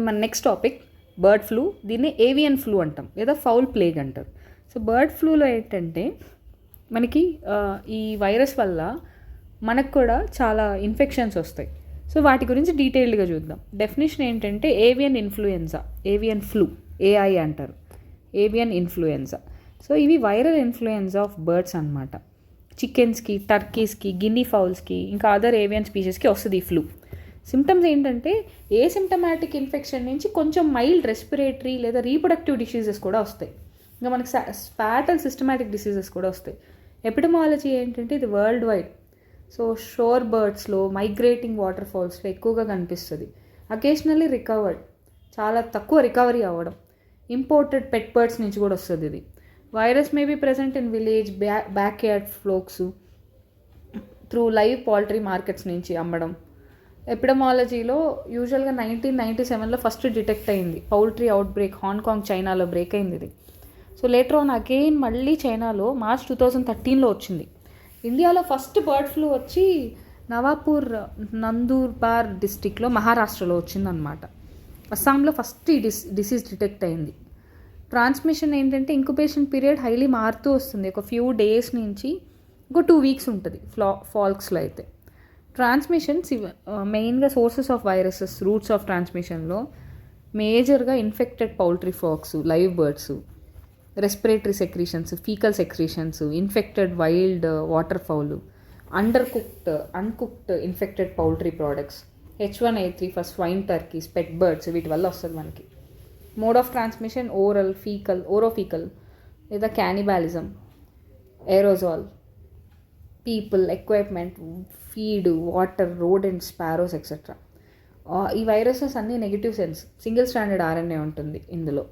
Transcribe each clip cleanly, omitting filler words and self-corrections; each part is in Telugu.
మన నెక్స్ట్ టాపిక్ బర్డ్ ఫ్లూ. దీన్ని ఏవియన్ ఫ్లూ అంటాం లేదా ఫౌల్ ప్లేగ్ అంటారు. సో బర్డ్ ఫ్లూలో ఏంటంటే మనకి ఈ వైరస్ వల్ల మనకు కూడా చాలా ఇన్ఫెక్షన్స్ వస్తాయి. సో వాటి గురించి డీటెయిల్డ్గా చూద్దాం. డెఫినేషన్ ఏంటంటే avian influenza, avian flu, AI అంటారు, ఏవియన్ ఇన్ఫ్లుయెన్జా. సో ఇవి వైరల్ ఇన్ఫ్లుయెన్జా ఆఫ్ బర్డ్స్ అనమాట. చికెన్స్కి, టర్కీస్కి, గిన్నీ ఫౌల్స్కి, ఇంకా అదర్ ఏవియన్ స్పీషీస్కి వస్తుంది ఈ ఫ్లూ. సిమ్టమ్స్ ఏంటంటే ఏసిమ్టమాటిక్ ఇన్ఫెక్షన్ నుంచి కొంచెం మైల్డ్ రెస్పిరేటరీ లేదా రీప్రొడక్టివ్ డిసీజెస్ కూడా వస్తాయి. ఇంకా మనకి ఫ్యాటల్ సిస్టమాటిక్ డిసీజెస్ కూడా వస్తాయి. ఎపిడమాలజీ ఏంటంటే ఇది వరల్డ్ వైడ్. సో షోర్ బర్డ్స్లో, మైగ్రేటింగ్ వాటర్ ఫాల్స్లో ఎక్కువగా కనిపిస్తుంది. అకేషనల్లీ రికవర్డ్, చాలా తక్కువ రికవరీ అవ్వడం. ఇంపోర్టెడ్ పెట్ బర్డ్స్ నుంచి కూడా వస్తుంది ఇది. Virus may be present in village, back yard ఫ్లోక్స్, through live poultry markets నుంచి అమ్మడం. ఎపిడమాలజీలో యూజువల్గా 1997లో ఫస్ట్ డిటెక్ట్ అయింది పౌల్ట్రీ అవుట్ బ్రేక్. హాంకాంగ్, చైనాలో బ్రేక్ అయింది ఇది. సో లేటర్ ఆన్ అగైన్ మళ్ళీ చైనాలో మార్చ్ 2013లో వచ్చింది. ఇండియాలో ఫస్ట్ బర్డ్ ఫ్లూ వచ్చి నవాపూర్, నందూర్బార్ డిస్టిక్లో, మహారాష్ట్రలో వచ్చిందనమాట. అస్సాంలో ఫస్ట్ ఈ డిసీజ్ డిటెక్ట్ అయింది. ట్రాన్స్మిషన్ ఏంటంటే ఇంక్యుబేషన్ పీరియడ్ హైలీ మారుతూ వస్తుంది. ఒక ఫ్యూ డేస్ నుంచి ఒక 2 వీక్స్ ఉంటుంది ఫాల్క్స్లో అయితే. ట్రాన్స్మిషన్స్ మెయిన్గా sources of viruses, roots of ట్రాన్స్మిషన్లో మేజర్గా infected poultry pox, live birds, respiratory secretions, faecal secretions, infected wild water foul, uncooked infected poultry products, H1N1 for swine turkeys, pet birds, వీటి వల్ల వస్తుంది మనకి. Mode of transmission oral, faecal, ఓరోఫీకల్ లేదా cannibalism, ఏరోజాల్, people, equipment, feed, water, rodents, sparrows etcetera. ఈ వైరసెస్ అన్నీ negative sense, single standard RNA ఉంటుంది ఇందులో.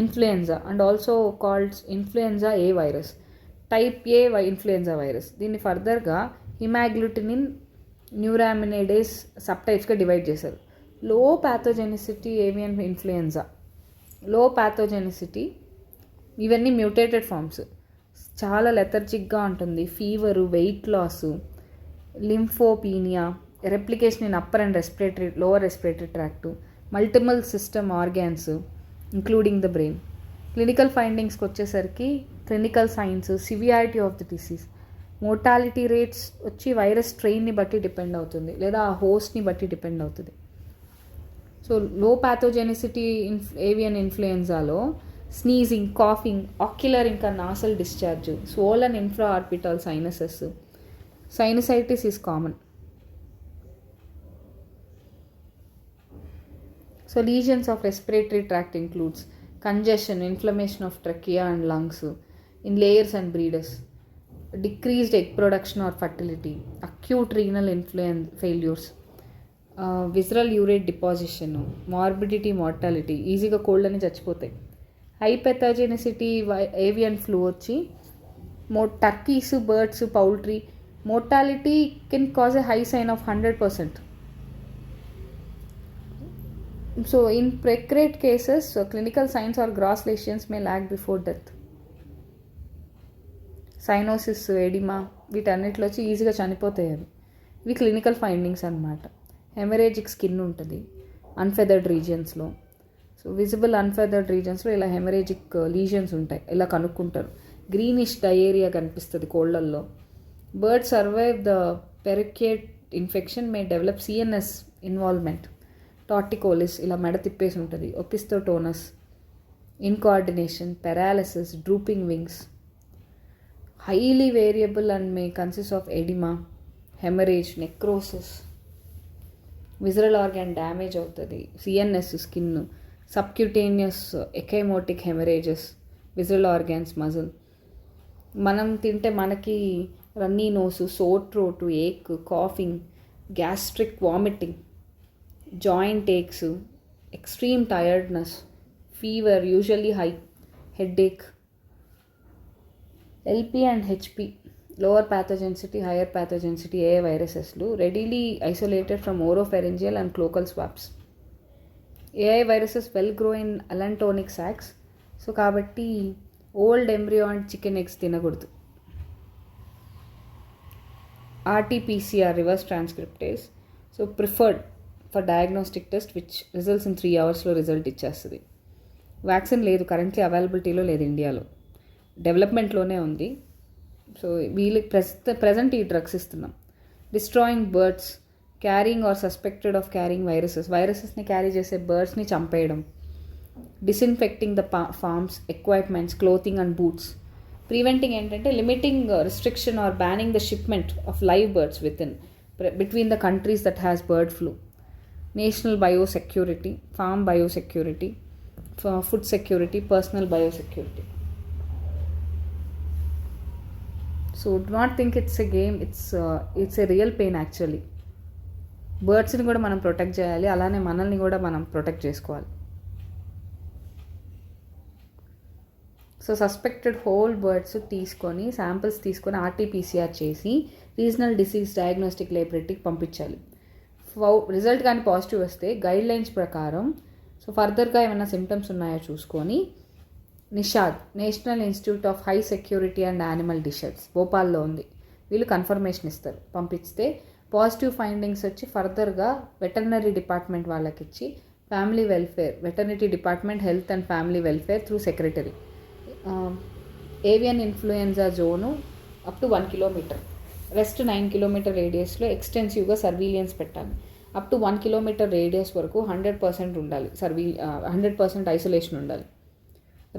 Influenza and also called influenza A virus, type A influenza virus. దీన్ని ఫర్దర్గా హిమాగ్లుటినిన్, న్యూరామినిడేస్ సబ్ టైప్స్గా డివైడ్ చేశారు. లో ప్యాథోజెనిసిటీ ఏవియన్ ఇన్ఫ్లుయెన్జా, లో ప్యాథోజెనిసిటీ, ఇవన్నీ మ్యూటేటెడ్ ఫామ్స్, చాలా లెథర్జిక్గా ఉంటుంది. Fever, wait loss, లింఫోపీనియా, replication in upper and lower respiratory tract, multiple system organs including the brain. Clinical ఫైండింగ్స్కి వచ్చేసరికి clinical science, severity of the disease, mortality rates వచ్చి వైరస్ స్ట్రెయిన్ని బట్టి డిపెండ్ అవుతుంది లేదా ఆ హోస్ట్ని బట్టి డిపెండ్ అవుతుంది. సో లో pathogenicity avian ఇన్ఫ్లుయెన్జాలో sneezing, coughing, ocular ఇంకా nasal discharge, swollen infra orbital sinuses, sinusitis is common. So lesions of respiratory tract includes congestion, inflammation of trachea and lungs in layers and breeders, decreased egg production or fertility, acute renal failures, visceral urate deposition, morbidity, mortality, ఈజీగా కోల్డ్ అని చచ్చిపోతాయి. హై పెథోజెనిసిటీ ఏవియన్ ఫ్లూ వచ్చి turkeys, birds, poultry mortality can cause a high sign of 100%. So in precrate cases, clinical signs or gross lesions may lag before death. Cyanosis, oedema, వీటన్నిటిలో వచ్చి ఈజీగా చనిపోతాయి అవి. ఇవి క్లినికల్ ఫైండింగ్స్ అనమాట. హెమరేజిక్ స్కిన్ ఉంటుంది అన్ఫెదర్డ్ రీజియన్స్లో. సో విజిబుల్ అన్ఫెదర్డ్ రీజియన్స్లో ఇలా హెమరేజిక్ లీజన్స్ ఉంటాయి, ఇలా కనుక్కుంటారు. గ్రీనిష్ డయేరియా కనిపిస్తుంది కోళ్ళల్లో. Bird survive the పెరికేట్ infection May develop CNS involvement, టార్టికోలిస్, ఇలా మెడ తిప్పేసి ఉంటుంది. ఒపిస్తోటోనస్, ఇన్కోఆర్డినేషన్, paralysis, drooping wings. Highly variable and May consist of oedema, haemorrhage, necrosis. Visceral organ damage అవుతుంది. CNS, skin, subcutaneous ఎకైమోటిక్ haemorrhages, visceral organs, muscle. మనం తింటే మనకి runny nose, sore throat, Ek, coughing, gastric vomiting, joint X, extreme tiredness, fever usually high, headache. LP and HP lower pathogenicity, hire pathogenicity A వైరసెస్లు readily isolated from ఓరోఫెరెంజియల్ and క్లోకల్ swaps. AI viruses well grow in అలంటోనిక్ socks. So కాబట్టి old embryo and chicken eggs తినకూడదు. RT-PCR reverse transcriptase. So preferred for diagnostic test which results in 3 అవర్స్లో రిజల్ట్ ఇచ్చేస్తుంది. వ్యాక్సిన్ లేదు, కరెంట్లీ అవైలబిలిటీలో లేదు ఇండియాలో, డెవలప్మెంట్లోనే ఉంది. సో వీళ్ళకి ప్రజెంట్ ఈ డ్రగ్స్ ఇస్తున్నాం. Destroying birds carrying are suspected of carrying వైరసెస్ని carry చేసే బర్డ్స్ని చంపేయడం. Disinfecting the forms, equipments, clothing and boots. Preventing ఏంటంటే limiting restriction are banning the shipment of live birds between the countries that has bird flu. National biosecurity, form biosecurity, food security, personal biosecurity. So do not think it's a game, it's a real pain actually. బర్డ్స్ని కూడా మనం ప్రొటెక్ట్ చేయాలి, అలానే మనల్ని కూడా మనం ప్రొటెక్ట్ చేసుకోవాలి. సో సస్పెక్టెడ్ హోల్ బర్డ్స్ తీసుకొని శాంపిల్స్ తీసుకొని ఆర్టీపీసీఆర్ చేసి రీజనల్ డిసీజ్ డయాగ్నోస్టిక్ ల్యాబొరేటరీకి పంపించాలి. రిజల్ట్ కానీ పాజిటివ్ వస్తే గైడ్ లైన్స్ ప్రకారం సో ఫర్దర్గా ఏమైనా సిమ్టమ్స్ ఉన్నాయో చూసుకొని Nishad, national institute of high security and animal dishes, భోపాల్లో ఉంది, వీళ్ళు కన్ఫర్మేషన్ ఇస్తారు. పంపిస్తే పాజిటివ్ ఫైండింగ్స్ వచ్చి ఫర్దర్గా వెటర్నరీ డిపార్ట్మెంట్ వాళ్ళకి ఇచ్చి family welfare, veterinary department, health and family welfare through secretary, avian influenza zone up to 1 kilometre, rest 9 kilometre రేడియస్లో ఎక్స్టెన్సివ్గా surveillance పెట్టాలి. అప్ టు 1 కిలోమీటర్ రేడియస్ వరకు 100% ఉండాలి, 100% ఐసోలేషన్ ఉండాలి.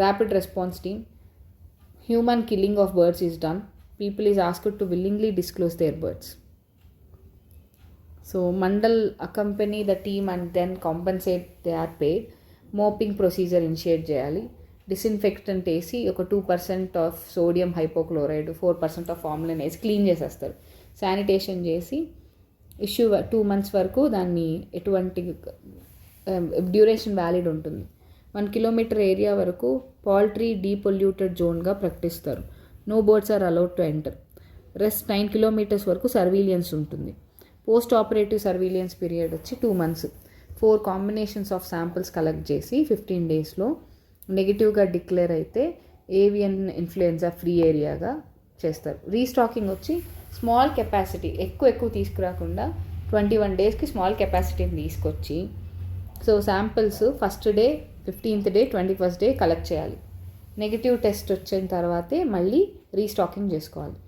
Rapid response team, human killing of birds is done, people is asked to willingly disclose there birds. So Mandal accompany the team and then compensate, they are paid. Mopping procedure initiate చేయాలి. డిస్ఇన్ఫెక్టెంట్ వేసి ఒక 2% of sodium hypochloride, 4% of formalin వేసి క్లీన్ చేసేస్తారు. శానిటేషన్ చేసి ఇష్యూ 2 months వరకు దాన్ని ఎటువంటి డ్యూరేషన్ వ్యాలిడ్ ఉంటుంది. 1 కిలోమీటర్ ఏరియా వరకు పౌల్ట్రీ డీపొల్యూటెడ్ జోన్గా ప్రకటిస్తారు. No birds are allowed to enter. Rest 9 kilometers వరకు సర్వీలియన్స్ ఉంటుంది. పోస్ట్ ఆపరేటివ్ సర్వీలియన్స్ పీరియడ్ వచ్చి 2 months. 4 combinations of samples collect చేసి 15 daysలో నెగిటివ్గా డిక్లేర్ అయితే ఏవియన్ ఇన్ఫ్లుయెన్జా ఫ్రీ ఏరియాగా చేస్తారు. రీస్టాకింగ్ వచ్చి స్మాల్ కెపాసిటీ, ఎక్కువ తీసుకురాకుండా 21 daysకి స్మాల్ కెపాసిటీని తీసుకొచ్చి so samples first day, 15th day, 21st day collect చేయాలి. నెగిటివ్ టెస్ట్ వచ్చిన తర్వాతే మళ్ళీ రీస్టాకింగ్ చేసుకోవాలి.